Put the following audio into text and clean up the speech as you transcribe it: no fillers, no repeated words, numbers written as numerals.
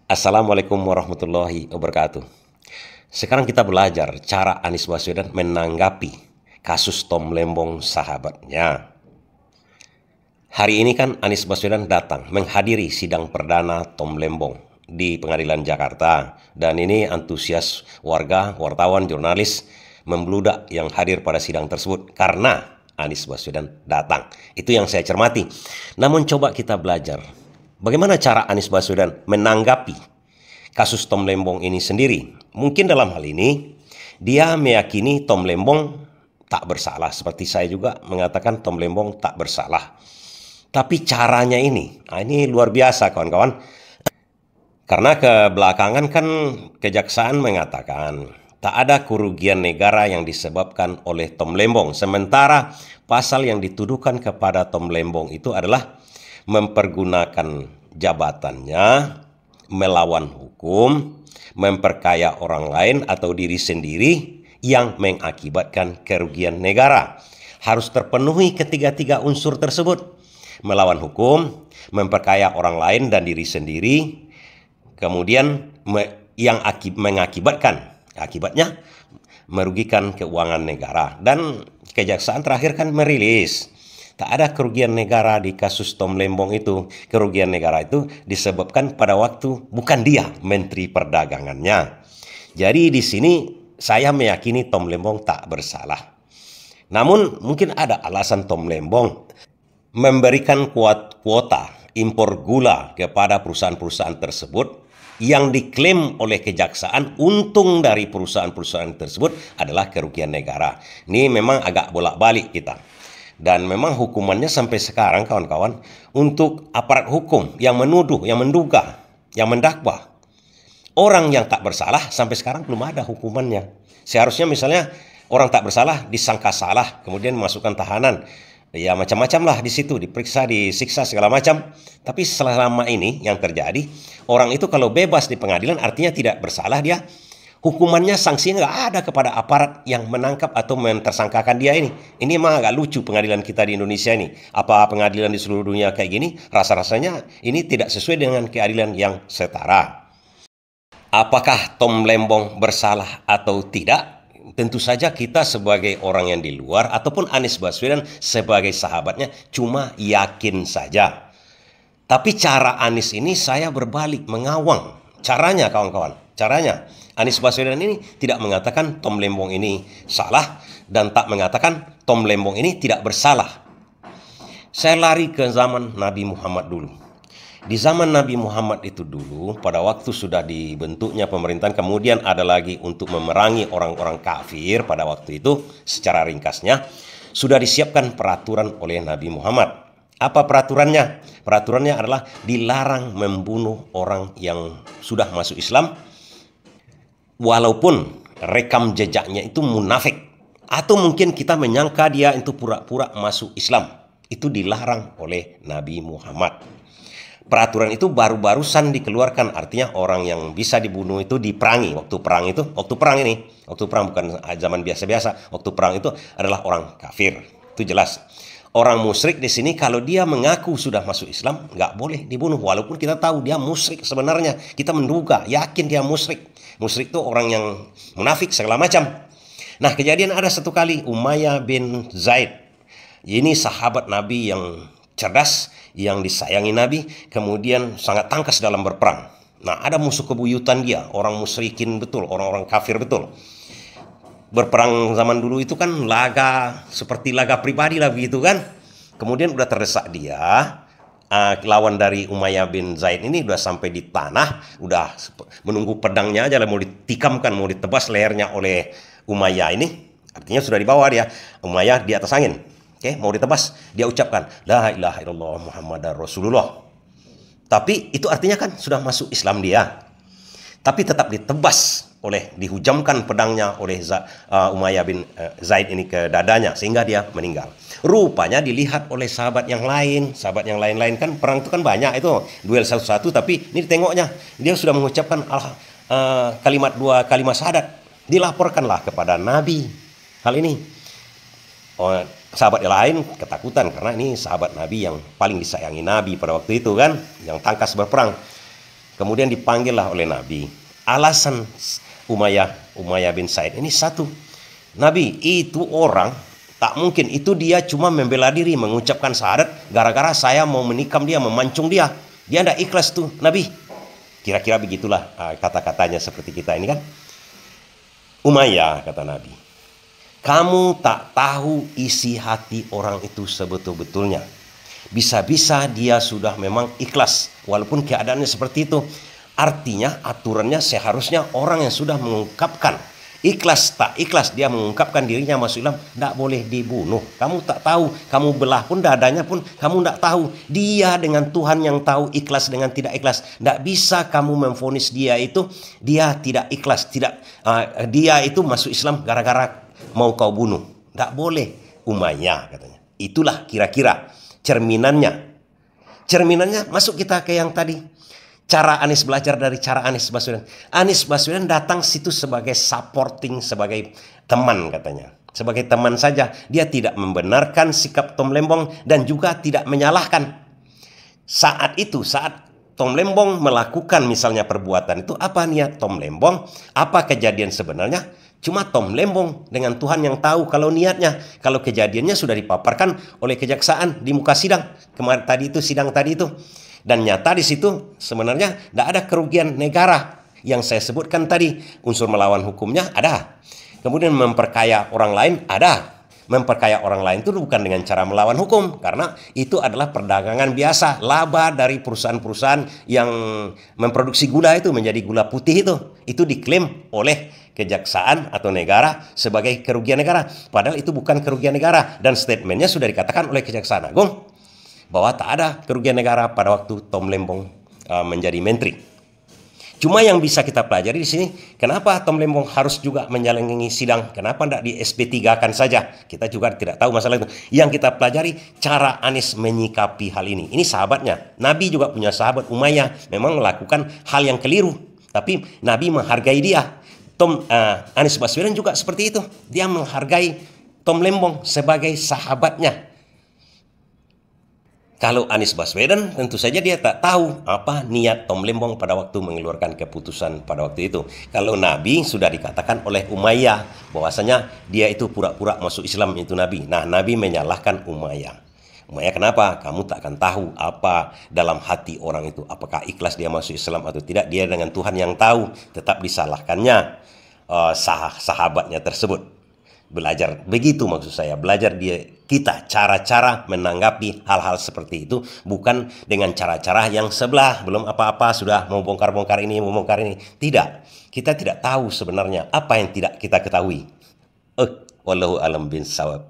Assalamualaikum warahmatullahi wabarakatuh. Sekarang kita belajar cara Anies Baswedan menanggapi kasus Tom Lembong sahabatnya. Hari ini kan Anies Baswedan datang menghadiri sidang perdana Tom Lembong di Pengadilan Jakarta. Dan ini antusias warga, wartawan, jurnalis membludak yang hadir pada sidang tersebut karena Anies Baswedan datang. Itu yang saya cermati. Namun coba kita belajar bagaimana cara Anies Baswedan menanggapi kasus Tom Lembong ini sendiri. Mungkin dalam hal ini dia meyakini Tom Lembong tak bersalah. Seperti saya juga mengatakan Tom Lembong tak bersalah. Tapi caranya ini luar biasa kawan-kawan. Karena kebelakangan kan kejaksaan mengatakan tak ada kerugian negara yang disebabkan oleh Tom Lembong. Sementara pasal yang dituduhkan kepada Tom Lembong itu adalah mempergunakan jabatannya, melawan hukum, memperkaya orang lain atau diri sendiri yang mengakibatkan kerugian negara. Harus terpenuhi ketiga-tiga unsur tersebut. Melawan hukum, memperkaya orang lain dan diri sendiri, kemudian yang akibatnya merugikan keuangan negara. Dan kejaksaan terakhir kan merilis tak ada kerugian negara di kasus Tom Lembong itu. Kerugian negara itu disebabkan pada waktu bukan dia Menteri Perdagangannya. Jadi di sini saya meyakini Tom Lembong tak bersalah. Namun mungkin ada alasan Tom Lembong memberikan kuota impor gula kepada perusahaan-perusahaan tersebut yang diklaim oleh kejaksaan untung dari perusahaan-perusahaan tersebut adalah kerugian negara. Ini memang agak bolak-balik kita. Dan memang hukumannya sampai sekarang kawan-kawan untuk aparat hukum yang menuduh, yang menduga, yang mendakwa orang yang tak bersalah sampai sekarang belum ada hukumannya. Seharusnya misalnya orang tak bersalah disangka salah, kemudian masukkan tahanan. Ya macam-macam lah di situ, diperiksa, disiksa segala macam. Tapi selama ini yang terjadi, orang itu kalau bebas di pengadilan artinya tidak bersalah dia. Hukumannya, sanksinya nggak ada kepada aparat yang menangkap atau mentersangkakan dia ini. Ini emang agak lucu pengadilan kita di Indonesia ini. Apa pengadilan di seluruh dunia kayak gini? Rasa-rasanya ini tidak sesuai dengan keadilan yang setara. Apakah Tom Lembong bersalah atau tidak? Tentu saja kita sebagai orang yang di luar ataupun Anies Baswedan sebagai sahabatnya cuma yakin saja. Tapi cara Anies ini saya berbalik, mengawang. Caranya kawan-kawan, caranya Anies Baswedan ini tidak mengatakan Tom Lembong ini salah dan tak mengatakan Tom Lembong ini tidak bersalah. Saya lari ke zaman Nabi Muhammad dulu. Di zaman Nabi Muhammad itu dulu, pada waktu sudah dibentuknya pemerintahan, kemudian ada lagi untuk memerangi orang-orang kafir pada waktu itu, secara ringkasnya, sudah disiapkan peraturan oleh Nabi Muhammad. Apa peraturannya? Peraturannya adalah dilarang membunuh orang yang sudah masuk Islam, walaupun rekam jejaknya itu munafik. Atau mungkin kita menyangka dia itu pura-pura masuk Islam. Itu dilarang oleh Nabi Muhammad. Peraturan itu baru-barusan dikeluarkan. Artinya orang yang bisa dibunuh itu diperangi. Waktu perang bukan zaman biasa-biasa. Waktu perang itu adalah orang kafir. Itu jelas. Orang musyrik di sini kalau dia mengaku sudah masuk Islam nggak boleh dibunuh, walaupun kita tahu dia musyrik sebenarnya. Kita menduga, yakin dia musyrik. Musyrik itu orang yang munafik segala macam. Nah, kejadian ada satu kali Umayyah bin Zaid. Ini sahabat Nabi yang cerdas, yang disayangi Nabi, kemudian sangat tangkas dalam berperang. Nah, ada musuh kebuyutan dia, orang musyrikin betul, orang-orang kafir betul. Berperang zaman dulu itu kan laga, seperti laga pribadi lah begitu kan. Kemudian udah terdesak dia, lawan dari Umayyah bin Zaid ini udah sampai di tanah, udah menunggu pedangnya aja lah, mau ditikamkan, mau ditebas lehernya oleh Umayyah ini. Artinya sudah dibawa dia, Umayyah di atas angin. Oke, mau ditebas, dia ucapkan la ilaha illallah Muhammadar Rasulullah. Tapi itu artinya kan sudah masuk Islam dia. Tapi tetap ditebas dihujamkan pedangnya oleh Umayyah bin Zaid ini ke dadanya sehingga dia meninggal. Rupanya dilihat oleh sahabat yang lain kan perang itu kan banyak itu duel satu-satu, tapi ini tengoknya dia sudah mengucapkan dua kalimat syahadat. Dilaporkanlah kepada Nabi hal ini. Sahabat yang lain ketakutan karena ini sahabat Nabi yang paling disayangi Nabi pada waktu itu kan, yang tangkas berperang. Kemudian dipanggillah oleh Nabi. Alasan Umayyah bin Said ini satu. Nabi, itu orang tak mungkin, itu dia cuma membela diri mengucapkan syahadat gara-gara saya mau menikam dia, memancung dia. Dia tidak ikhlas tuh, Nabi. Kira-kira begitulah kata-katanya seperti kita ini kan. Umayyah, kata Nabi, kamu tak tahu isi hati orang itu sebetul-betulnya. Bisa-bisa dia sudah memang ikhlas walaupun keadaannya seperti itu. Artinya aturannya seharusnya orang yang sudah mengungkapkan ikhlas tak ikhlas, dia mengungkapkan dirinya masuk Islam, tidak boleh dibunuh. Kamu tak tahu, kamu belah pun dadanya pun kamu tidak tahu. Dia dengan Tuhan yang tahu ikhlas dengan tidak ikhlas. Tidak bisa kamu memvonis dia itu dia tidak ikhlas, dia itu masuk Islam gara-gara mau kau bunuh. Tidak boleh. Umayyah katanya. Itulah kira-kira cerminannya. Cerminannya masuk kita ke yang tadi. Cara Anies belajar dari cara Anies Baswedan. Anies Baswedan datang situ sebagai supporting, sebagai teman katanya. Sebagai teman saja. Dia tidak membenarkan sikap Tom Lembong dan juga tidak menyalahkan. Saat itu, saat Tom Lembong melakukan misalnya perbuatan itu, apa niat Tom Lembong? Apa kejadian sebenarnya? Cuma Tom Lembong dengan Tuhan yang tahu kalau niatnya. Kalau kejadiannya sudah dipaparkan oleh kejaksaan di muka sidang. Kemarin tadi itu, sidang tadi itu. Dan nyata di situ sebenarnya tidak ada kerugian negara yang saya sebutkan tadi. Unsur melawan hukumnya ada. Kemudian memperkaya orang lain ada. Memperkaya orang lain itu bukan dengan cara melawan hukum. Karena itu adalah perdagangan biasa. Laba dari perusahaan-perusahaan yang memproduksi gula itu menjadi gula putih itu. Itu diklaim oleh kejaksaan atau negara sebagai kerugian negara. Padahal itu bukan kerugian negara. Dan statementnya sudah dikatakan oleh Kejaksaan Agung bahwa tak ada kerugian negara pada waktu Tom Lembong menjadi menteri. Cuma yang bisa kita pelajari di sini, kenapa Tom Lembong harus juga menjalani sidang? Kenapa tidak di SP3-kan saja? Kita juga tidak tahu masalah itu. Yang kita pelajari cara Anies menyikapi hal ini. Ini sahabatnya. Nabi juga punya sahabat Umayyah, memang melakukan hal yang keliru, tapi Nabi menghargai dia. Anies Baswedan juga seperti itu. Dia menghargai Tom Lembong sebagai sahabatnya. Kalau Anies Baswedan tentu saja dia tak tahu apa niat Tom Lembong pada waktu mengeluarkan keputusan pada waktu itu. Kalau Nabi sudah dikatakan oleh Umayyah bahwasanya dia itu pura-pura masuk Islam itu Nabi. Nah, Nabi menyalahkan Umayyah. Umayyah, kenapa? Kamu tak akan tahu apa dalam hati orang itu. Apakah ikhlas dia masuk Islam atau tidak. Dia dengan Tuhan yang tahu, tetap disalahkannya sahabatnya tersebut. Belajar begitu maksud saya, belajar kita cara-cara menanggapi hal-hal seperti itu, bukan dengan cara-cara yang sebelah belum apa-apa sudah mau bongkar-bongkar ini, mau bongkar ini. Tidak, kita tidak tahu sebenarnya apa yang tidak kita ketahui. Wallahu alam bin shawab.